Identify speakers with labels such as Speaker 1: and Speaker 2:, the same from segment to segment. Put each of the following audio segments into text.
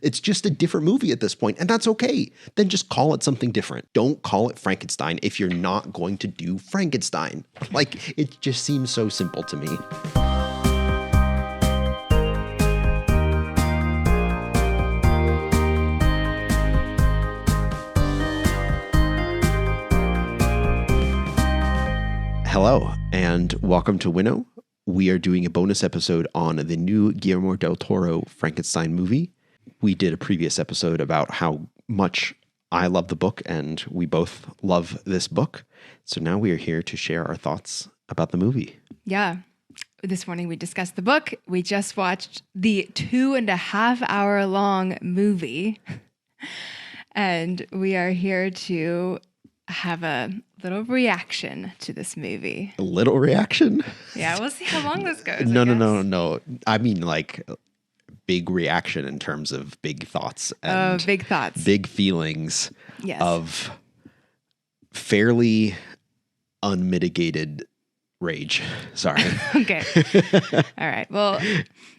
Speaker 1: It's just a different movie at this point, and that's okay. Then just call it something different. Don't call it Frankenstein if you're not going to do Frankenstein. Like, it just seems so simple to me. Hello, and welcome to WINNOW. We are doing a bonus episode on the new Guillermo del Toro Frankenstein movie. We did a previous episode about how much I love the book, and we both love this book. So now we are here to share our thoughts about the movie.
Speaker 2: Yeah. This morning we discussed the book. We just watched the 2.5 hour long movie. And we are here to have a little reaction to this movie.
Speaker 1: A little reaction?
Speaker 2: Yeah, we'll see how long this goes.
Speaker 1: No. I mean, like, big reaction in terms of big thoughts. And
Speaker 2: big thoughts.
Speaker 1: Big feelings
Speaker 2: yes.
Speaker 1: of fairly unmitigated rage. Sorry.
Speaker 2: Okay. All right. Well,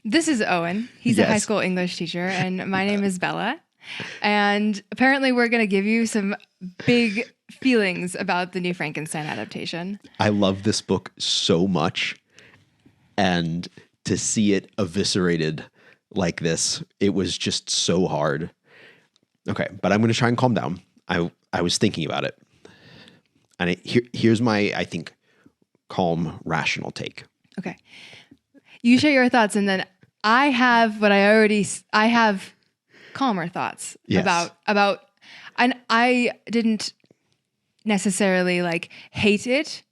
Speaker 2: this is Owen. He's a high school English teacher, and my name is Bella. And apparently we're going to give you some big feelings about the new Frankenstein adaptation.
Speaker 1: I love this book so much, and to see it eviscerated like this, it was just so hard. Okay, but I'm going to try and calm down. I was thinking about it, and here's my, I think, calm, rational take.
Speaker 2: Okay. You share your thoughts, and then I have calmer thoughts about, and I didn't necessarily like hate it.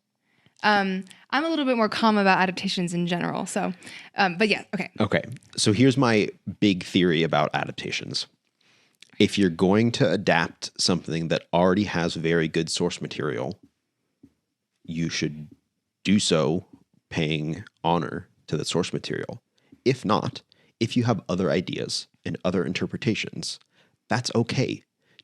Speaker 2: I'm a little bit more calm about adaptations in general. So, but yeah, okay.
Speaker 1: Okay. So here's my big theory about adaptations. If you're going to adapt something that already has very good source material, you should do so paying honor to the source material. If not, if you have other ideas and other interpretations, that's okay.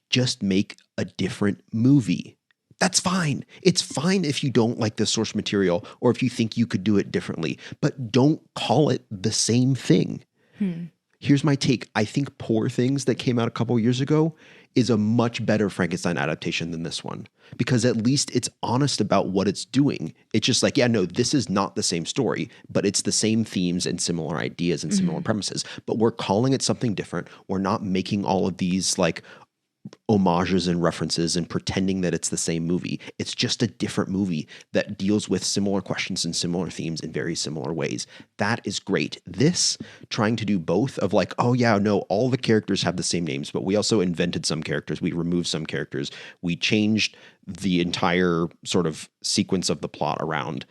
Speaker 1: Just make a different movie. That's fine. It's fine if you don't like the source material or if you think you could do it differently, but don't call it the same thing. Here's my take. I think Poor Things that came out a couple years ago is a much better Frankenstein adaptation than this one, because at least it's honest about what it's doing. It's just like, yeah, no, this is not the same story, but it's the same themes and similar ideas and similar premises, but we're calling it something different. We're not making all of these like homages and references and pretending that it's the same movie. It's just a different movie that deals with similar questions and similar themes in very similar ways. That is great. This trying to do both of like, oh yeah, no, all the characters have the same names, but we also invented some characters. We removed some characters. We changed the entire sort of sequence of the plot around,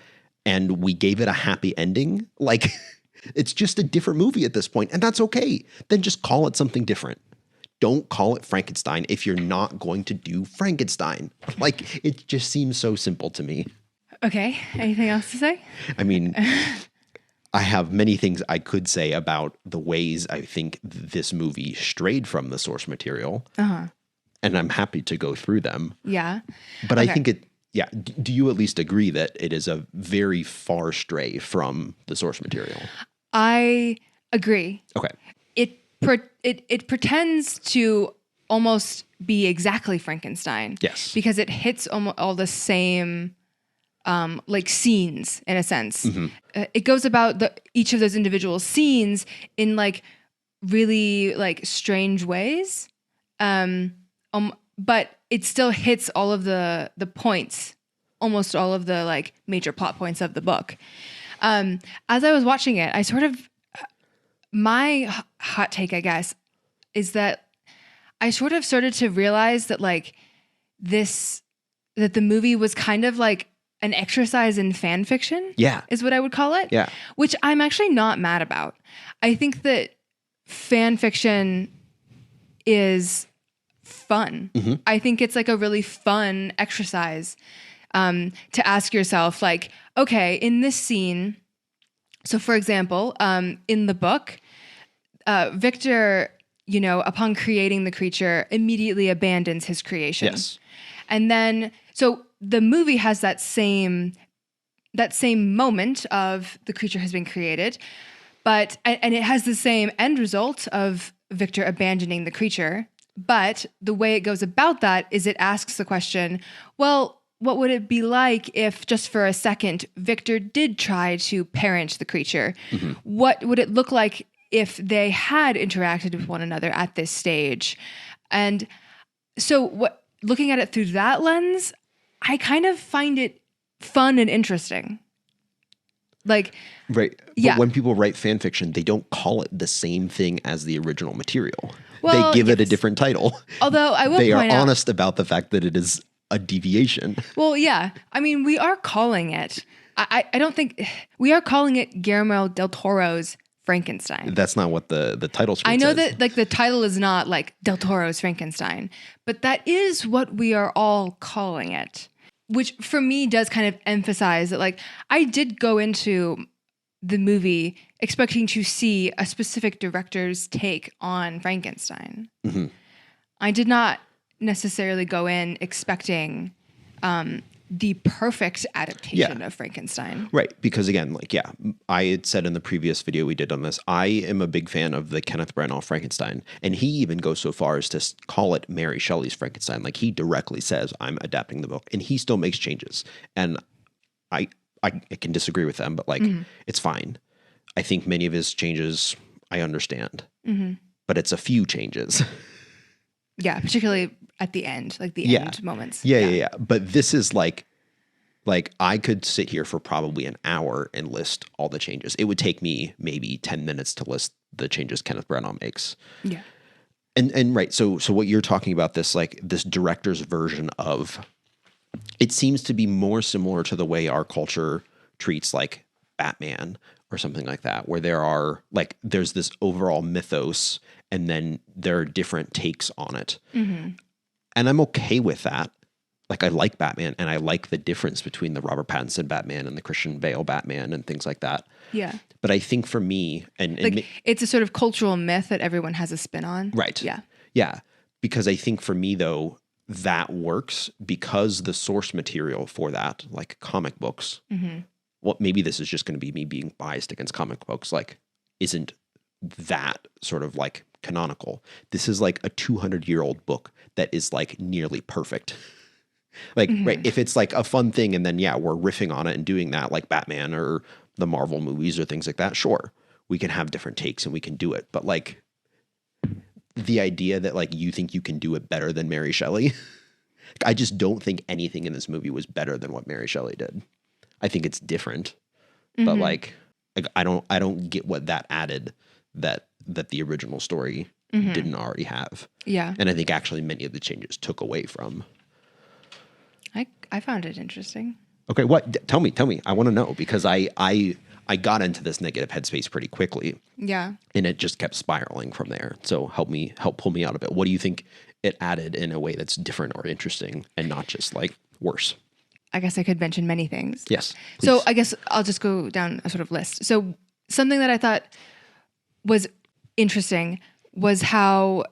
Speaker 1: and we gave it a happy ending. Like, it's just a different movie at this point, and that's okay. Then just call it something different. Don't call it Frankenstein if you're not going to do Frankenstein. Like, it just seems so simple to me.
Speaker 2: Okay. Anything else to say?
Speaker 1: I mean, I have many things I could say about the ways I think this movie strayed from the source material. And I'm happy to go through them.
Speaker 2: Yeah.
Speaker 1: But okay. I think do you at least agree that it is a very far stray from the source material?
Speaker 2: I agree.
Speaker 1: Okay.
Speaker 2: It pretends to almost be exactly Frankenstein.
Speaker 1: Yes.
Speaker 2: Because it hits all the same like scenes in a sense. It goes about each of those individual scenes in like really like strange ways. But it still hits all of the points, almost all of the like major plot points of the book. As I was watching it, I sort of, my hot take, I guess, is that I sort of started to realize that like that the movie was kind of like an exercise in fan fiction.
Speaker 1: Yeah.
Speaker 2: Is what I would call it.
Speaker 1: Yeah.
Speaker 2: Which I'm actually not mad about. I think that fan fiction is fun. I think it's like a really fun exercise to ask yourself like, okay, in this scene, so for example, in the book, Victor, upon creating the creature, immediately abandons his creation.
Speaker 1: Yes.
Speaker 2: And then, so the movie has that same moment of the creature has been created, but, and it has the same end result of Victor abandoning the creature. But the way it goes about that is it asks the question, well, what would it be like if just for a second Victor did try to parent the creature? Mm-hmm. What would it look like if they had interacted with one another at this stage? And so looking at it through that lens, I kind of find it fun and interesting. Like,
Speaker 1: right.
Speaker 2: Yeah.
Speaker 1: But when people write fan fiction, they don't call it the same thing as the original material.
Speaker 2: Well,
Speaker 1: they give it a different title.
Speaker 2: Although I will
Speaker 1: they
Speaker 2: point
Speaker 1: are
Speaker 2: out,
Speaker 1: honest about the fact that it is a deviation.
Speaker 2: Well, yeah. I mean, we are calling it. I don't think we are calling it Guillermo del Toro's Frankenstein.
Speaker 1: That's not what the title screen
Speaker 2: I know
Speaker 1: says.
Speaker 2: that like the title is not like Del Toro's Frankenstein, but that is what we are all calling it, which for me does kind of emphasize that like I did go into the movie expecting to see a specific director's take on Frankenstein.
Speaker 1: Mm-hmm.
Speaker 2: I did not necessarily go in expecting the perfect adaptation of Frankenstein.
Speaker 1: Right. Because again, like, yeah, I had said in the previous video we did on this, I am a big fan of the Kenneth Branagh Frankenstein. And he even goes so far as to call it Mary Shelley's Frankenstein. Like he directly says, I'm adapting the book, and he still makes changes. And I can disagree with them, but like, it's fine. I think many of his changes I understand, but it's a few changes.
Speaker 2: Yeah. Particularly at the end, like the end moments.
Speaker 1: Yeah. But this is like I could sit here for probably an hour and list all the changes. It would take me maybe 10 minutes to list the changes Kenneth Branagh makes.
Speaker 2: Yeah.
Speaker 1: And right. So what you're talking about, this director's version of, it seems to be more similar to the way our culture treats like Batman or something like that, where there's this overall mythos and then there are different takes on it. Mm-hmm. And I'm okay with that. Like I like Batman and I like the difference between the Robert Pattinson Batman and the Christian Bale Batman and things like that.
Speaker 2: Yeah.
Speaker 1: But I think for me,
Speaker 2: it's a sort of cultural myth that everyone has a spin on.
Speaker 1: Right.
Speaker 2: Yeah.
Speaker 1: Yeah. Because I think for me though, that works because the source material for that, like comic books, well, maybe this is just going to be me being biased against comic books, like isn't that sort of like canonical. This is like a 200-year-old book that is like nearly perfect. Like, right, if it's like a fun thing and then, we're riffing on it and doing that like Batman or the Marvel movies or things like that, sure, we can have different takes and we can do it. But like the idea that like you think you can do it better than Mary Shelley, I just don't think anything in this movie was better than what Mary Shelley did. I think it's different, but like I don't get what that added that the original story didn't already have.
Speaker 2: Yeah.
Speaker 1: And I think actually many of the changes took away from.
Speaker 2: I found it interesting.
Speaker 1: Okay, what? Tell me. I want to know because I got into this negative headspace pretty quickly.
Speaker 2: Yeah.
Speaker 1: And it just kept spiraling from there. So help pull me out of it. What do you think it added in a way that's different or interesting and not just like worse?
Speaker 2: I guess I could mention many things.
Speaker 1: Yes. Please.
Speaker 2: So I guess I'll just go down a sort of list. So something that I thought was interesting was how,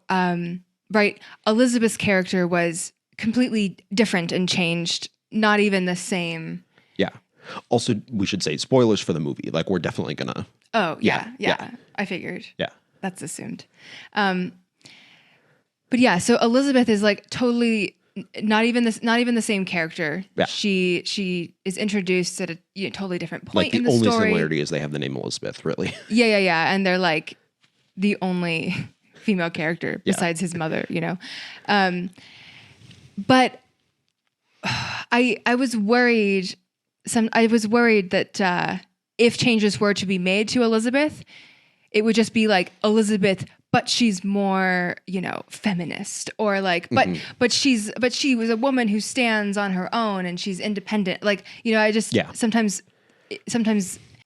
Speaker 2: Elizabeth's character was completely different and changed, not even the same.
Speaker 1: Yeah. Also, we should say spoilers for the movie. Like we're definitely gonna.
Speaker 2: Oh yeah. I figured.
Speaker 1: Yeah. That's
Speaker 2: assumed. But yeah, so Elizabeth is like totally not even the same character.
Speaker 1: Yeah.
Speaker 2: She is introduced at a totally different point in the story.
Speaker 1: The only similarity is they have the name Elizabeth, really.
Speaker 2: Yeah. And they're like the only female character besides his mother, But I was worried. I was worried that if changes were to be made to Elizabeth, it would just be like Elizabeth, but she's more, feminist, or like, but she was a woman who stands on her own and she's independent. Like, I just sometimes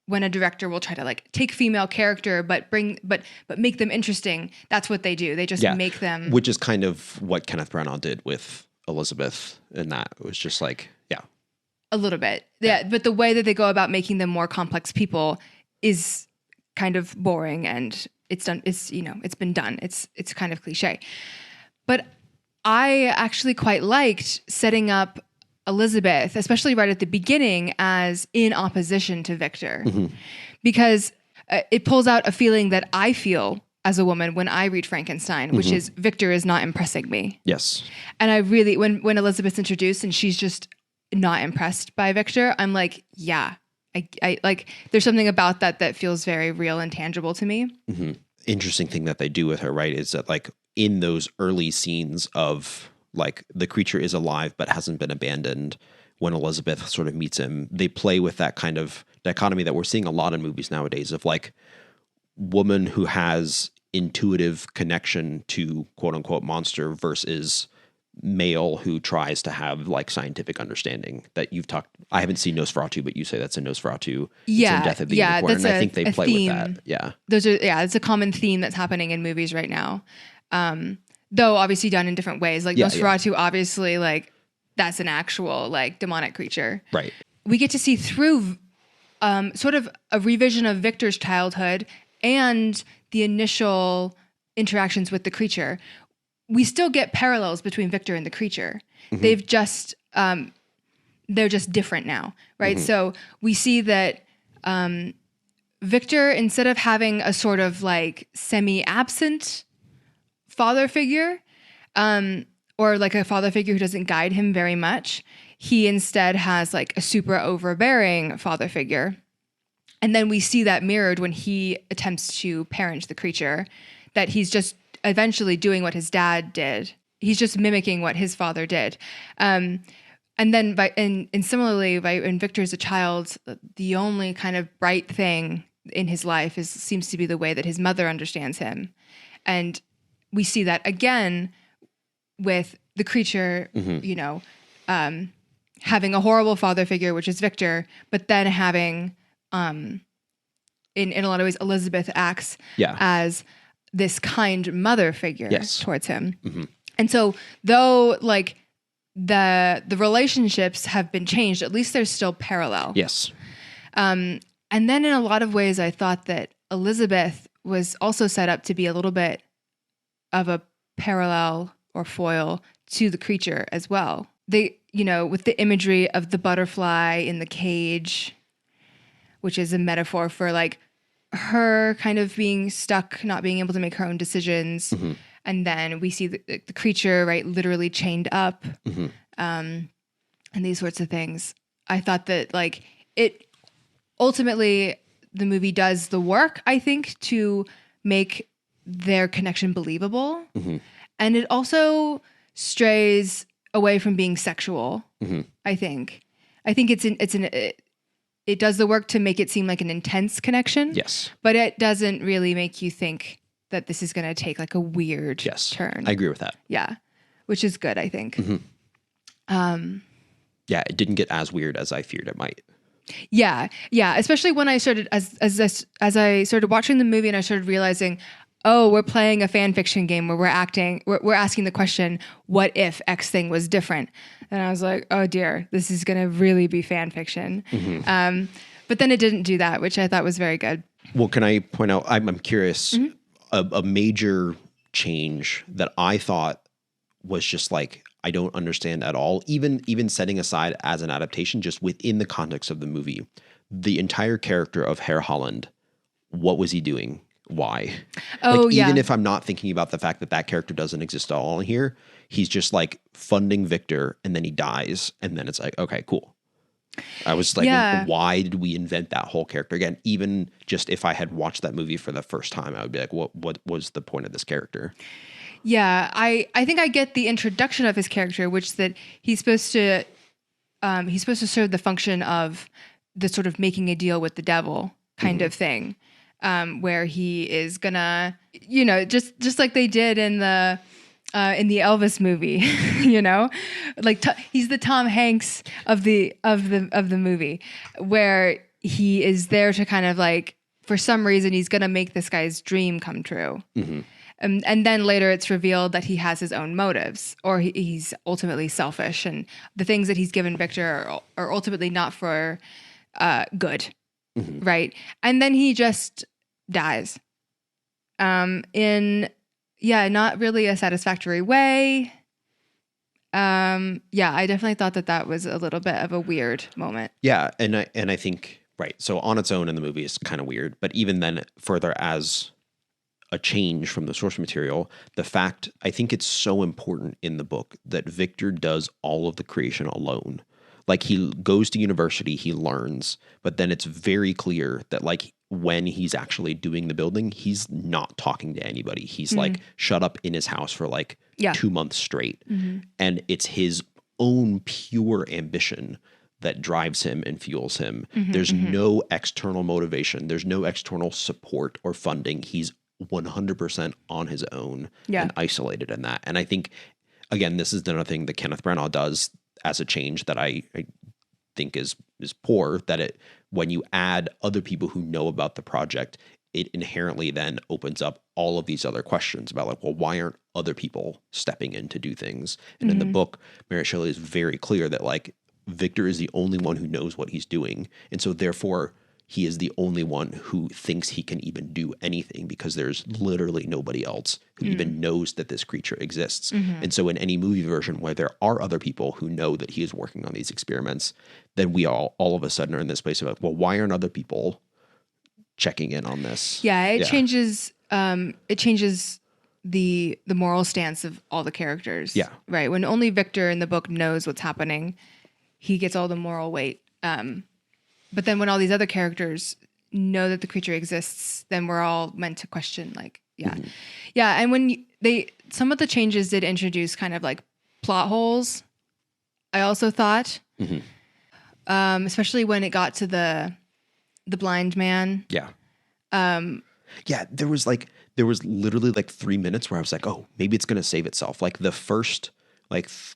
Speaker 2: when a director will try to like take female character but make them interesting, that's what they do. They just make them,
Speaker 1: which is kind of what Kenneth Branagh did with Elizabeth, and that it was just like
Speaker 2: a little bit. Yeah, but the way that they go about making them more complex people is kind of boring, and it's done. It's it's been done. It's kind of cliche. But I actually quite liked setting up Elizabeth, especially right at the beginning, as in opposition to Victor, because it pulls out a feeling that I feel as a woman when I read Frankenstein, which is Victor is not impressing me.
Speaker 1: Yes.
Speaker 2: And I really, when Elizabeth's introduced and she's just not impressed by Victor, I'm like, yeah, I like, there's something about that feels very real and tangible to me.
Speaker 1: Interesting thing that they do with her, right, is that like in those early scenes of like the creature is alive but hasn't been abandoned, when Elizabeth sort of meets him, they play with that kind of dichotomy that we're seeing a lot in movies nowadays of like woman who has intuitive connection to quote unquote monster versus male who tries to have like scientific understanding. That you've talked, I haven't seen Nosferatu, but you say that's a Nosferatu.
Speaker 2: Yeah.
Speaker 1: It's in Death of the Unicorn. And I think they play
Speaker 2: theme.
Speaker 1: with that. Yeah.
Speaker 2: It's a common theme that's happening in movies right now. Though obviously done in different ways. Like Nosferatu, obviously like that's an actual like demonic creature.
Speaker 1: Right.
Speaker 2: We get to see through sort of a revision of Victor's childhood and the initial interactions with the creature. We still get parallels between Victor and the creature. They've just, they're just different now, right? So we see that Victor, instead of having a sort of like semi-absent father figure, or like a father figure who doesn't guide him very much, he instead has like a super overbearing father figure. And then we see that mirrored when he attempts to parent the creature, that he's just eventually doing what his dad did. He's just mimicking what his father did. And then similarly, when Victor's a child, the only kind of bright thing in his life seems to be the way that his mother understands him. And we see that again with the creature, you know, having a horrible father figure, which is Victor, but then having, in a lot of ways, Elizabeth acts as this kind mother figure towards him. And so though like the relationships have been changed, at least there's still parallel.
Speaker 1: Yes.
Speaker 2: And then in a lot of ways, I thought that Elizabeth was also set up to be a little bit of a parallel or foil to the creature as well. They, you know, with the imagery of the butterfly in the cage, which is a metaphor for like her kind of being stuck, not being able to make her own decisions. And then we see the creature, right, literally chained up, and these sorts of things. I thought that like it ultimately, the movie does the work, I think, to make their connection believable. And it also strays away from being sexual. I think it does the work to make it seem like an intense connection.
Speaker 1: Yes.
Speaker 2: But it doesn't really make you think that this is going to take like a weird turn.
Speaker 1: I agree with that.
Speaker 2: Yeah. Which is good, I think.
Speaker 1: Yeah, it didn't get as weird as I feared it might.
Speaker 2: Yeah. Yeah. Especially when I started, as I started watching the movie and I started realizing, oh, we're playing a fan fiction game where we're asking the question, what if X thing was different? And I was like, oh dear, this is going to really be fan fiction. But then it didn't do that, which I thought was very good.
Speaker 1: Well, can I point out, I'm curious, a major change that I thought was just like, I don't understand at all, even setting aside as an adaptation, just within the context of the movie, the entire character of Herr Holland, what was he doing? Why?
Speaker 2: Oh,
Speaker 1: like, even if I'm not thinking about the fact that that character doesn't exist at all in here, he's just like funding Victor and then he dies. And then it's like, okay, cool. I was like, why did we invent that whole character again? Even just if I had watched that movie for the first time, I would be like, what was the point of this character?
Speaker 2: Yeah, I think I get the introduction of his character, which is that he's supposed to serve the function of the sort of making a deal with the devil kind of thing, where he is gonna, you know, just like they did in the Elvis movie, you know, like he's the Tom Hanks of the movie, where he is there to kind of like, for some reason, he's gonna make this guy's dream come true. And then later it's revealed that he has his own motives, or he's ultimately selfish, and the things that he's given Victor are ultimately not for good, right? And then he just dies in not really a satisfactory way. I definitely thought that was a little bit of a weird moment.
Speaker 1: Yeah, and I think, right, so on its own in the movie is kind of weird, but even then further as a change from the source material. The fact, I think it's so important in the book that Victor does all of the creation alone. Like he goes to university, he learns, but then it's very clear that like when he's actually doing the building, he's not talking to anybody. He's like shut up in his house for like 2 months straight. And it's his own pure ambition that drives him and fuels him. There's no external motivation. There's no external support or funding. He's 100% on his own and isolated in that. And I think, again, this is another thing that Kenneth Branagh does as a change that I think is poor, that it, when you add other people who know about the project, it inherently then opens up all of these other questions about like, well, why aren't other people stepping in to do things? And in the book, Mary Shelley is very clear that like Victor is the only one who knows what he's doing. And so therefore he is the only one who thinks he can even do anything, because there's literally nobody else who even knows that this creature exists. And so in any movie version where there are other people who know that he is working on these experiments, then we all of a sudden are in this place of, well, why aren't other people checking in on this?
Speaker 2: Yeah, it changes the moral stance of all the characters.
Speaker 1: Yeah.
Speaker 2: Right. When only Victor in the book knows what's happening, he gets all the moral weight. But then when all these other characters know that the creature exists, then we're all meant to question, like, yeah. And when some of the changes did introduce kind of like plot holes, I also thought, especially when it got to the blind man.
Speaker 1: Yeah. There was literally like 3 minutes where I was like, oh, maybe it's going to save itself. Like the first, like 4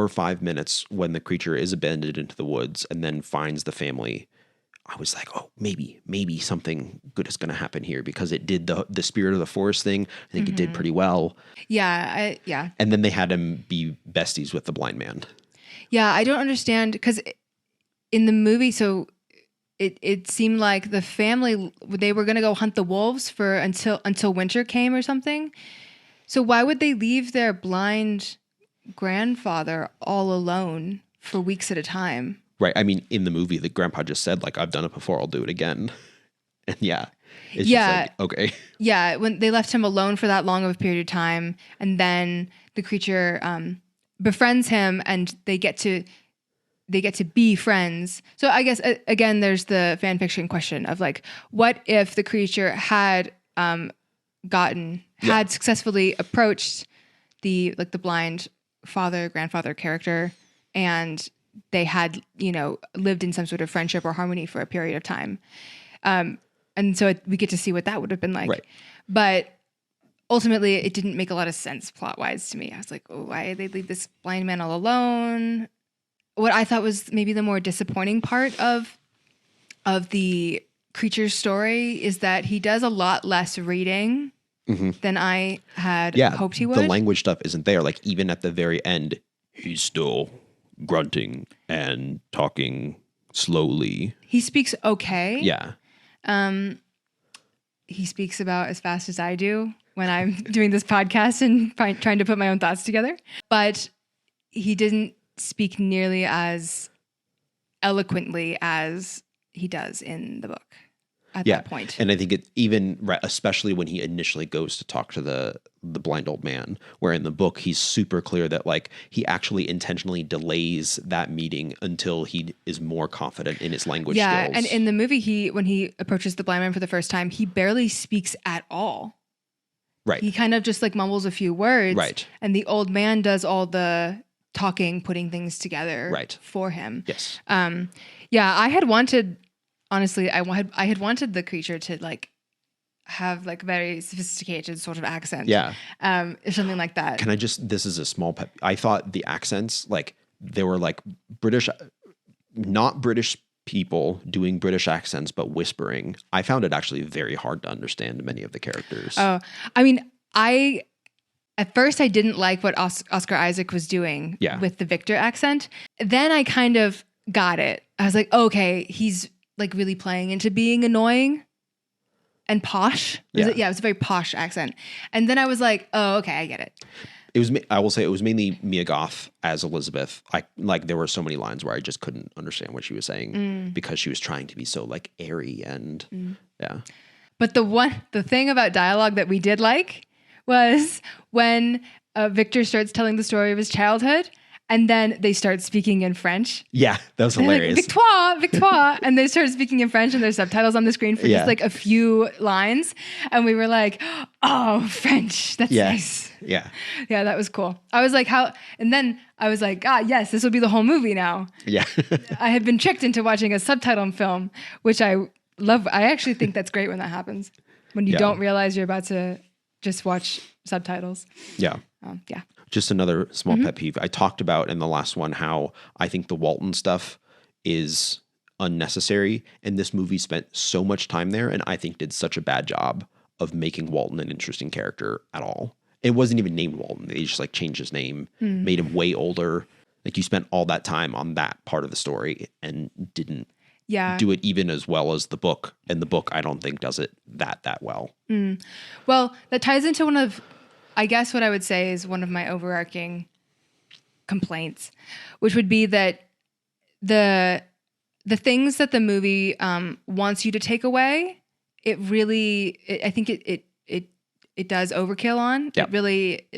Speaker 1: or 5 minutes when the creature is abandoned into the woods and then finds the family, I was like, oh, maybe something good is going to happen here, because it did the spirit of the forest thing. I think it did pretty well.
Speaker 2: Yeah.
Speaker 1: And then they had him be besties with the blind man.
Speaker 2: Yeah. I don't understand, because in the movie, so it seemed like the family, they were going to go hunt the wolves until winter came or something. So why would they leave their blind grandfather all alone for weeks at a time?
Speaker 1: Right. I mean, in the movie, the grandpa just said, like, I've done it before, I'll do it again. And it's just like, okay.
Speaker 2: Yeah, when they left him alone for that long of a period of time, and then the creature befriends him, and they get to be friends. So I guess, again, there's the fan fiction question of like, what if the creature had successfully approached the blind grandfather character, and they had, lived in some sort of friendship or harmony for a period of time. And so we get to see what that would have been like.
Speaker 1: Right.
Speaker 2: But ultimately, it didn't make a lot of sense plot-wise to me. I was like, oh, why did they leave this blind man all alone? What I thought was maybe the more disappointing part of the creature's story is that he does a lot less reading than I had hoped he would.
Speaker 1: The language stuff isn't there. Like, even at the very end, he's still grunting and talking slowly.
Speaker 2: He speaks okay.
Speaker 1: Yeah.
Speaker 2: He speaks about as fast as I do when I'm doing this podcast and trying to put my own thoughts together. But he didn't speak nearly as eloquently as he does in the book at that point.
Speaker 1: And I think it even, especially when he initially goes to talk to the blind old man, where in the book he's super clear that like he actually intentionally delays that meeting until he is more confident in his language skills.
Speaker 2: And in the movie, when he approaches the blind man for the first time, he barely speaks at all.
Speaker 1: Right.
Speaker 2: He kind of just like mumbles a few words.
Speaker 1: Right. And
Speaker 2: the old man does all the talking, putting things together for him.
Speaker 1: Yes.
Speaker 2: I had wanted, honestly, I had wanted the creature to like have like very sophisticated sort of accent.
Speaker 1: Yeah.
Speaker 2: Or something like that.
Speaker 1: This is a small pet. I thought the accents, like they were like British, not British people doing British accents, but whispering. I found it actually very hard to understand many of the characters.
Speaker 2: Oh, I mean, at first I didn't like what Oscar Isaac was doing with the Victor accent. Then I kind of got it. I was like, okay, he's like really playing into being annoying and posh. It was a very posh accent. And then I was like, oh, okay, I get it.
Speaker 1: I will say it was mainly Mia Goth as Elizabeth. There were so many lines where I just couldn't understand what she was saying because she was trying to be so like airy and
Speaker 2: But the thing about dialogue that we did like was when Victor starts telling the story of his childhood, and then they start speaking in French.
Speaker 1: Yeah, that was hilarious.
Speaker 2: Like, Victoire, Victoire. And they start speaking in French, and there's subtitles on the screen for just like a few lines. And we were like, oh, French. That's nice.
Speaker 1: Yeah.
Speaker 2: Yeah, that was cool. I was like, how? And then I was like, God, yes, this will be the whole movie now.
Speaker 1: Yeah.
Speaker 2: I had been tricked into watching a subtitled film, which I love. I actually think that's great when that happens, when you don't realize you're about to just watch subtitles.
Speaker 1: Yeah.
Speaker 2: Yeah.
Speaker 1: Just another small pet peeve. I talked about in the last one how I think the Walton stuff is unnecessary, and this movie spent so much time there, and I think did such a bad job of making Walton an interesting character at all. It wasn't even named Walton. They just like changed his name, made him way older. Like you spent all that time on that part of the story and didn't do it even as well as the book. And the book, I don't think, does it that well.
Speaker 2: Well, that ties into one of, I guess what I would say is one of my overarching complaints, which would be that the things that the movie wants you to take away, I think it does overkill on.
Speaker 1: Yep.
Speaker 2: It really,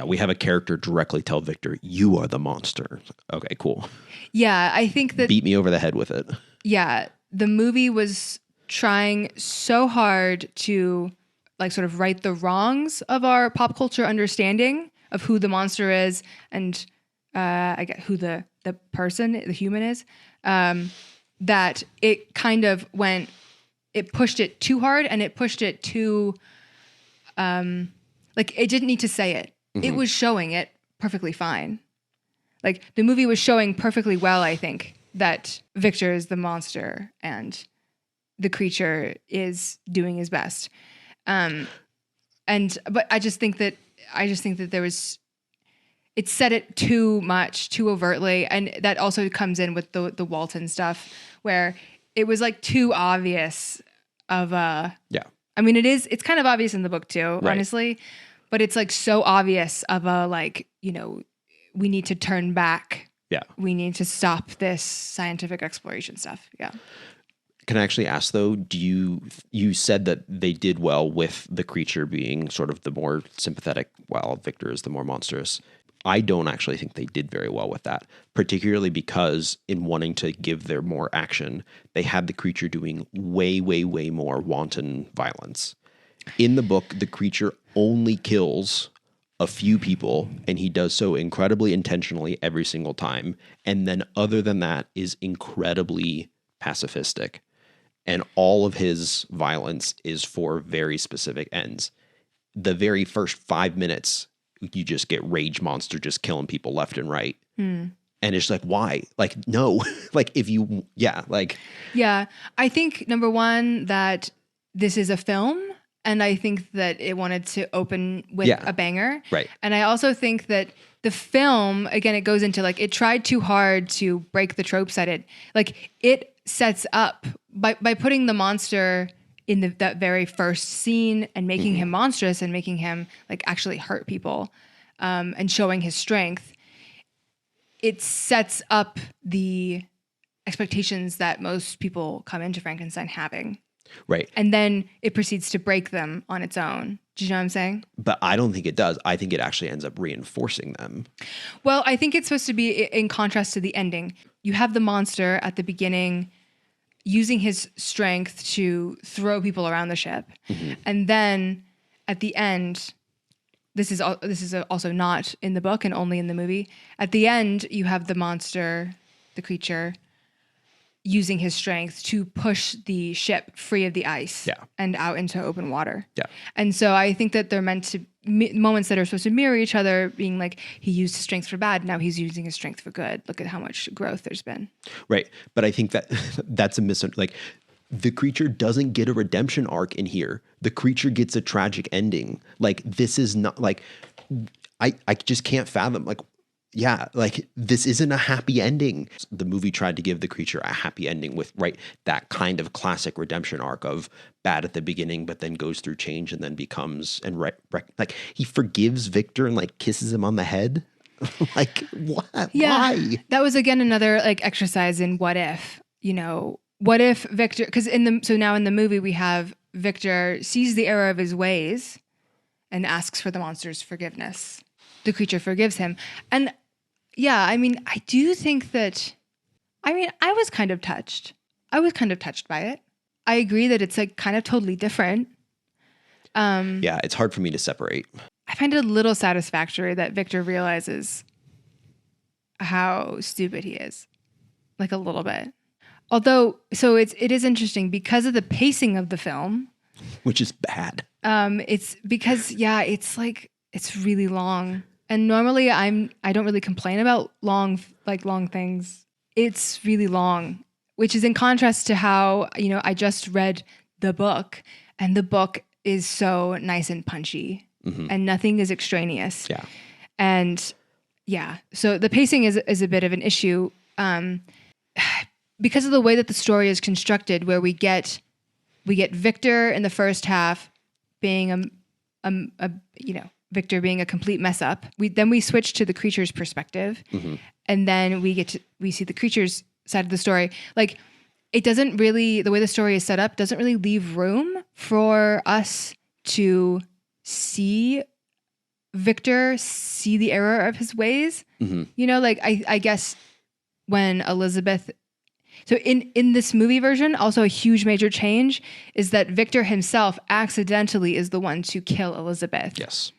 Speaker 1: we have a character directly tell Victor, "You are the monster." Okay, cool.
Speaker 2: Yeah, I think that
Speaker 1: beat me over the head with it.
Speaker 2: Yeah, the movie was trying so hard to like sort of right the wrongs of our pop culture understanding of who the monster is and I get who the human is. That it kind of it pushed it too hard, and it pushed it too. Like it didn't need to say it. It was showing it perfectly fine. Like the movie was showing perfectly well, I think, that Victor is the monster and the creature is doing his best. But I just think that there was, it said it too much, too overtly, and that also comes in with the Walton stuff, where it was like too obvious of a.
Speaker 1: Yeah.
Speaker 2: I mean, it's kind of obvious in the book too,
Speaker 1: right.
Speaker 2: honestly, but it's like so obvious of a like, you know, we need to turn back.
Speaker 1: Yeah.
Speaker 2: We need to stop this scientific exploration stuff. Yeah.
Speaker 1: Can I actually ask though, you said that they did well with the creature being sort of the more sympathetic while Victor is the more monstrous. I don't actually think they did very well with that, particularly because in wanting to give their more action, they had the creature doing way, way, way more wanton violence. In the book, the creature only kills a few people, and he does so incredibly intentionally every single time. And then other than that is incredibly pacifistic. And all of his violence is for very specific ends. The very first 5 minutes, you just get rage monster just killing people left and right. And it's like, why? Like, no. Like, if you,
Speaker 2: Yeah. I think, number one, that this is a film, and I think that it wanted to open with a banger.
Speaker 1: Right.
Speaker 2: And I also think that the film, again, it goes into like, it tried too hard to break the tropes that it sets up by putting the monster in that very first scene and making him monstrous and making him like actually hurt people, and showing his strength. It sets up the expectations that most people come into Frankenstein having.
Speaker 1: Right.
Speaker 2: And then it proceeds to break them on its own. Do you know what I'm saying?
Speaker 1: But I don't think it does. I think it actually ends up reinforcing them.
Speaker 2: Well, I think it's supposed to be in contrast to the ending. You have the monster at the beginning using his strength to throw people around the ship. And then at the end, this is also not in the book and only in the movie. At the end, you have the monster, the creature, using his strength to push the ship free of the ice and out into open water. Yeah. And so I think that they're meant to moments that are supposed to mirror each other, being like, he used his strength for bad, now he's using his strength for good. Look at how much growth there's been. Right.
Speaker 1: But I think that that's a like the creature doesn't get a redemption arc in here. The creature gets a tragic ending. Like, this is not like, I just can't fathom, like, yeah, like this isn't a happy ending. The movie tried to give the creature a happy ending with that kind of classic redemption arc of bad at the beginning, but then goes through change and then becomes like he forgives Victor and like kisses him on the head. Like, what?
Speaker 2: Yeah,
Speaker 1: why?
Speaker 2: That was again another like exercise in what if. You know, what if Victor? Because now in the movie we have Victor sees the error of his ways and asks for the monster's forgiveness. The creature forgives him. And yeah, I mean, I do think that, I mean, I was kind of touched. I was kind of touched by it. I agree that it's like kind of totally different.
Speaker 1: Yeah, it's hard for me to separate.
Speaker 2: I find it a little satisfactory that Victor realizes how stupid he is. Like a little bit. Although, so it is interesting because of the pacing of the film.
Speaker 1: Which is bad.
Speaker 2: It's because, yeah, it's like, it's really long. And normally I don't really complain about long things. It's really long, which is in contrast to how, you know, I just read the book, and the book is so nice and punchy, and nothing is extraneous.
Speaker 1: Yeah.
Speaker 2: And yeah, so the pacing is a bit of an issue because of the way that the story is constructed, where we get Victor in the first half being Victor being a complete mess up. We switch to the creature's perspective, and then we see the creature's side of the story. Like, it doesn't really, the way the story is set up doesn't really leave room for us to see Victor see the error of his ways. You know, like I guess when Elizabeth. So in this movie version, also a huge major change is that Victor himself accidentally is the one to kill Elizabeth.
Speaker 1: Yes.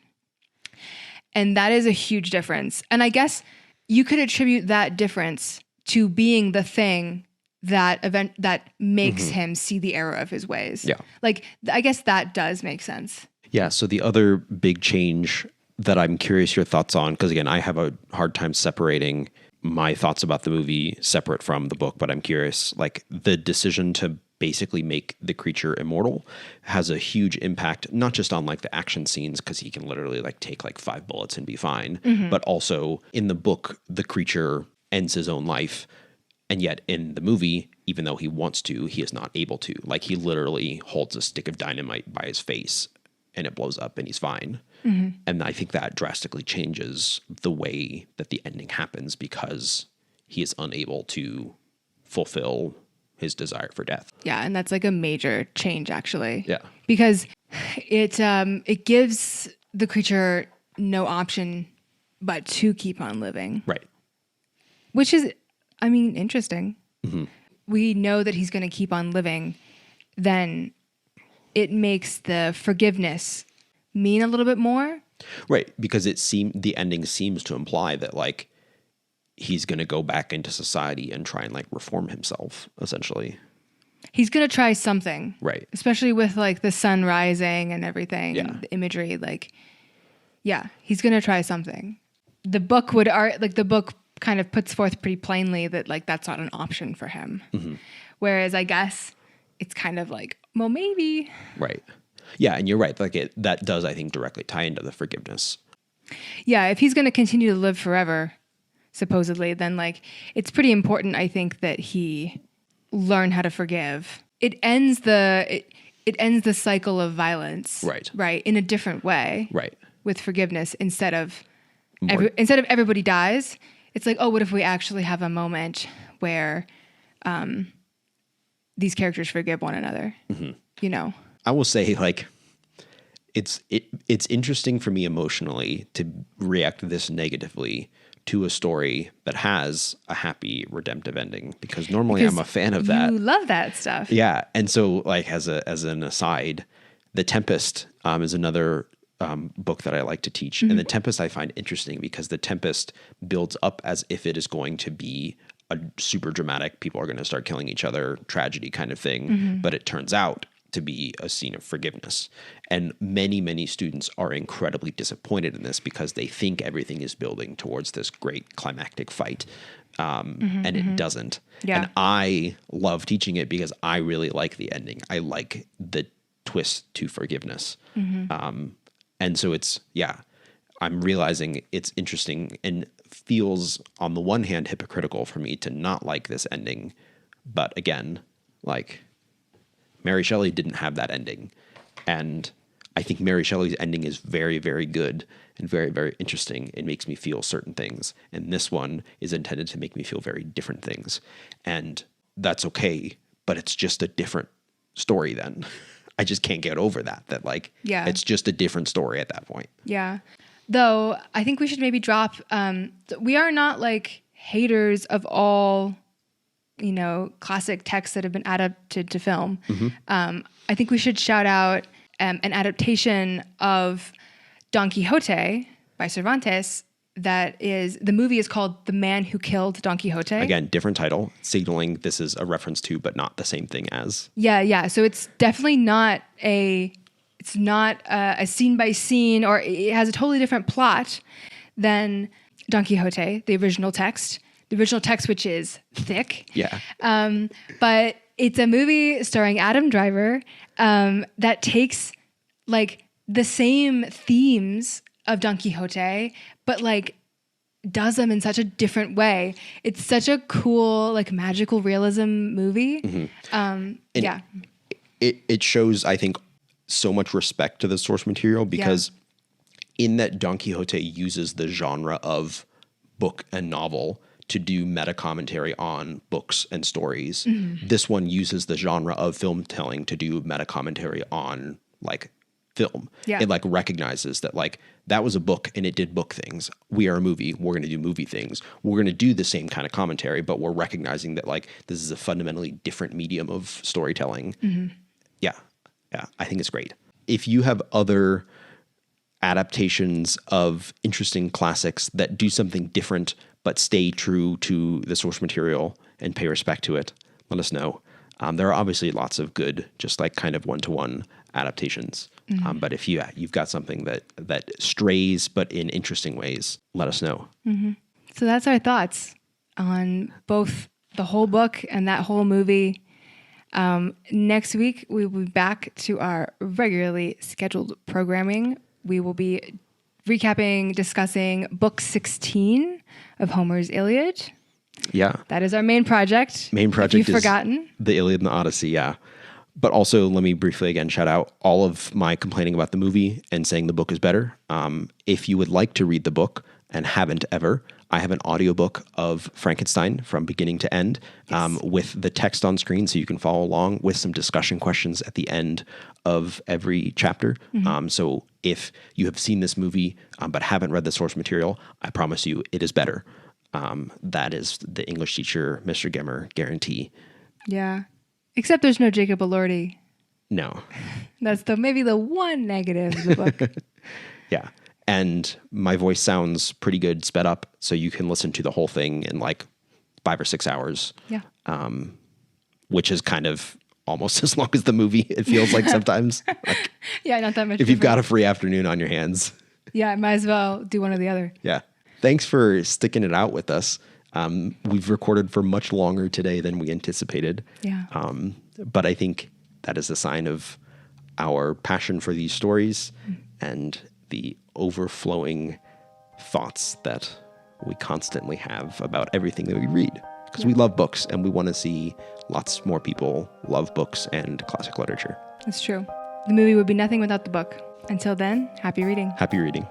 Speaker 2: And that is a huge difference. And I guess you could attribute that difference to being the thing that makes him see the error of his ways.
Speaker 1: Yeah.
Speaker 2: Like, I guess that does make sense.
Speaker 1: Yeah. So the other big change that I'm curious your thoughts on, because again, I have a hard time separating my thoughts about the movie separate from the book, but I'm curious, like the decision to basically make the creature immortal has a huge impact, not just on like the action scenes, because he can literally like take like 5 bullets and be fine, but also in the book, the creature ends his own life. And yet in the movie, even though he wants to, he is not able to. Like, he literally holds a stick of dynamite by his face and it blows up and he's fine. And I think that drastically changes the way that the ending happens, because he is unable to fulfill his desire for death.
Speaker 2: Yeah, and that's like a major change, actually.
Speaker 1: Yeah.
Speaker 2: Because it gives the creature no option but to keep on living.
Speaker 1: Right.
Speaker 2: Which is, I mean, interesting. We know that he's going to keep on living. Then it makes the forgiveness mean a little bit more.
Speaker 1: Right, because the ending seems to imply that like he's going to go back into society and try and like reform himself, essentially.
Speaker 2: He's going to try something.
Speaker 1: Right.
Speaker 2: Especially with like the sun rising and everything, the imagery, like, yeah, he's going to try something. The book the book kind of puts forth pretty plainly that like that's not an option for him. Whereas I guess it's kind of like, well, maybe.
Speaker 1: Right. Yeah, and you're right. Like that does, I think, directly tie into the forgiveness.
Speaker 2: Yeah, if he's going to continue to live forever, supposedly, then like it's pretty important, I think, that he learn how to forgive. It ends the cycle of violence.
Speaker 1: Right.
Speaker 2: Right. In a different way.
Speaker 1: Right.
Speaker 2: With forgiveness, instead of everybody dies, it's like, oh, what if we actually have a moment where these characters forgive one another? You know.
Speaker 1: I will say, like, it's interesting for me emotionally to react this negatively to a story that has a happy redemptive ending, because normally I'm a fan of that.
Speaker 2: You love that stuff.
Speaker 1: Yeah, and so like as an aside, The Tempest is another book that I like to teach, and The Tempest I find interesting because The Tempest builds up as if it is going to be a super dramatic, people are going to start killing each other, tragedy kind of thing, but it turns out to be a scene of forgiveness. And many, many students are incredibly disappointed in this because they think everything is building towards this great climactic fight. And it doesn't.
Speaker 2: Yeah.
Speaker 1: And I love teaching it because I really like the ending. I like the twist to forgiveness. And so I'm realizing it's interesting and feels on the one hand hypocritical for me to not like this ending. But again, like, Mary Shelley didn't have that ending. And I think Mary Shelley's ending is very, very good and very, very interesting. It makes me feel certain things. And this one is intended to make me feel very different things. And that's okay, but it's just a different story then. I just can't get over that like,
Speaker 2: Yeah.
Speaker 1: it's just a different story at that point.
Speaker 2: Yeah. Though I think we should maybe drop, we are not like haters of all, classic texts that have been adapted to film. I think we should shout out an adaptation of Don Quixote by Cervantes. The movie is called The Man Who Killed Don Quixote.
Speaker 1: Again, different title, signaling this is a reference to, but not the same thing as.
Speaker 2: Yeah. So it's definitely not a scene by scene, or it has a totally different plot than Don Quixote, the original text. The original text, which is thick.
Speaker 1: Yeah.
Speaker 2: But it's a movie starring Adam Driver that takes like the same themes of Don Quixote, but like does them in such a different way. It's such a cool, like magical realism movie. Yeah.
Speaker 1: It shows, I think, so much respect to the source material because in that Don Quixote uses the genre of book and novel to do meta commentary on books and stories. This one uses the genre of film telling to do meta commentary on like film.
Speaker 2: Yeah.
Speaker 1: It like recognizes that like that was a book and it did book things. We are a movie. We're going to do movie things. We're going to do the same kind of commentary, but we're recognizing that like this is a fundamentally different medium of storytelling. Yeah. I think it's great. If you have other adaptations of interesting classics that do something different but stay true to the source material and pay respect to it, let us know. There are obviously lots of good, just like kind of one-to-one adaptations. But if you've got something that strays but in interesting ways, let us know.
Speaker 2: So that's our thoughts on both the whole book and that whole movie. Next week, we will be back to our regularly scheduled programming. We will be recapping, discussing book 16 of Homer's Iliad.
Speaker 1: Yeah.
Speaker 2: That is our main project.
Speaker 1: If
Speaker 2: you've forgotten.
Speaker 1: The Iliad and the Odyssey, yeah. But also, let me briefly again shout out all of my complaining about the movie and saying the book is better. If you would like to read the book and haven't ever, I have an audiobook of Frankenstein from beginning to end with the text on screen so you can follow along with some discussion questions at the end of every chapter. So if you have seen this movie but haven't read the source material, I promise you it is better. That is the English teacher, Mr. Gemmer, guarantee.
Speaker 2: Yeah. Except there's no Jacob Elordi.
Speaker 1: No.
Speaker 2: That's maybe the one negative of the book.
Speaker 1: Yeah. And my voice sounds pretty good sped up, so you can listen to the whole thing in like 5 or 6 hours.
Speaker 2: Yeah.
Speaker 1: Which is kind of almost as long as the movie, it feels like sometimes. Like,
Speaker 2: yeah, not that much.
Speaker 1: If you've got a free afternoon on your hands.
Speaker 2: Yeah, might as well do one or the other.
Speaker 1: Yeah. Thanks for sticking it out with us. We've recorded for much longer today than we anticipated.
Speaker 2: Yeah.
Speaker 1: But I think that is a sign of our passion for these stories and the overflowing thoughts that we constantly have about everything that we read. Because we love books and we want to see lots more people love books and classic literature.
Speaker 2: It's true. The movie would be nothing without the book. Until then, happy reading.
Speaker 1: Happy reading.